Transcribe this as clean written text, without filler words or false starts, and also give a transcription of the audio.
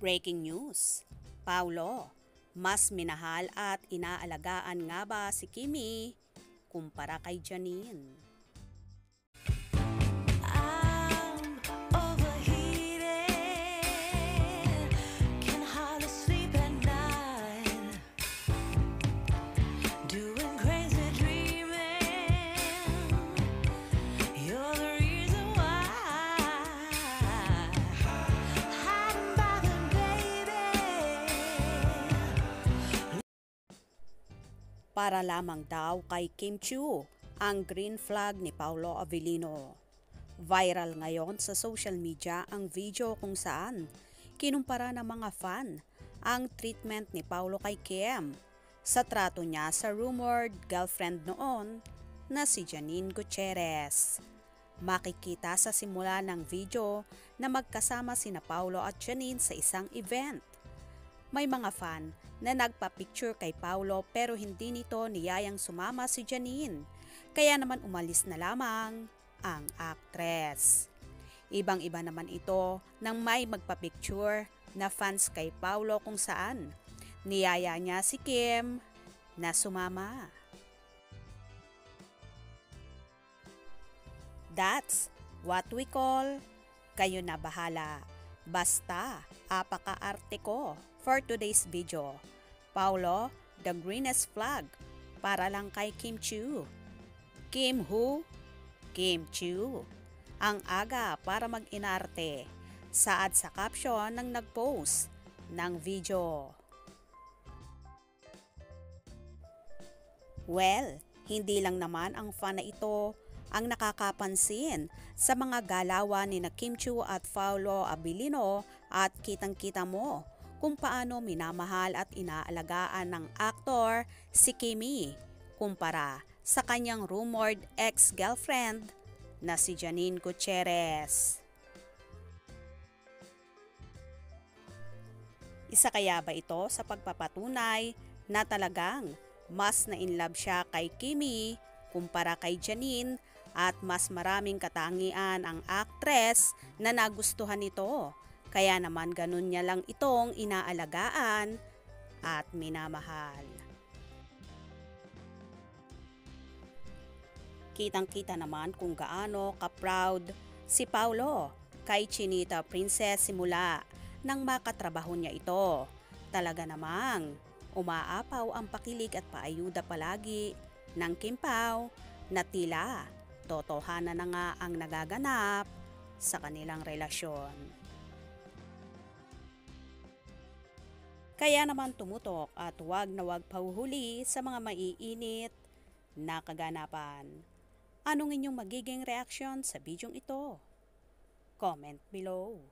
Breaking news. Paulo, mas minahal at inaalagaan nga ba si Kimi kumpara kay Janine? Para lamang daw kay Kim Chiu ang green flag ni Paolo Avellino. Viral ngayon sa social media ang video kung saan kinumpara ng mga fan ang treatment ni Paolo kay Kim sa trato niya sa rumored girlfriend noon na si Janine Gutierrez. Makikita sa simula ng video na magkasama sina Paolo at Janine sa isang event. May mga fan na nagpa-picture kay Paolo pero hindi nito niyayang sumama si Janine, kaya naman umalis na lamang ang actress. Ibang-iba naman ito nang may magpa-picture na fans kay Paolo kung saan niyaya niya si Kim na sumama. That's what we call kayo na bahala. Basta, apaka-arte ko. For today's video, Paolo, the greenest flag, para lang kay Kim Chiu. Kim who? Kim Chiu. Ang aga para mag-inarte, saad sa caption ng nag-post ng video. Well, hindi lang naman ang fan na ito ang nakakapansin sa mga galawan ni na Kim Chiu at Paolo Avellino at kitang-kita mo kung paano minamahal at inaalagaan ng aktor si Kimi kumpara sa kanyang rumored ex-girlfriend na si Janine Gutierrez. Isa kaya ba ito sa pagpapatunay na talagang mas na-inlove siya kay Kimi kumpara kay Janine at mas maraming katangian ang actress na nagustuhan nito? Kaya naman ganun niya lang itong inaalagaan at minamahal. Kitang-kita naman kung gaano ka-proud si Paolo kay Chinita Princess simula nang makatrabaho niya ito. Talaga namang umaapaw ang pakilig at paayuda palagi ng Kim Pao na tila totohanan na nga ang nagaganap sa kanilang relasyon. Kaya naman tumutok at wag na wag pahuhuli sa mga maiinit na kaganapan. Anong inyong magiging reaksyon sa bidyong ito? Comment below.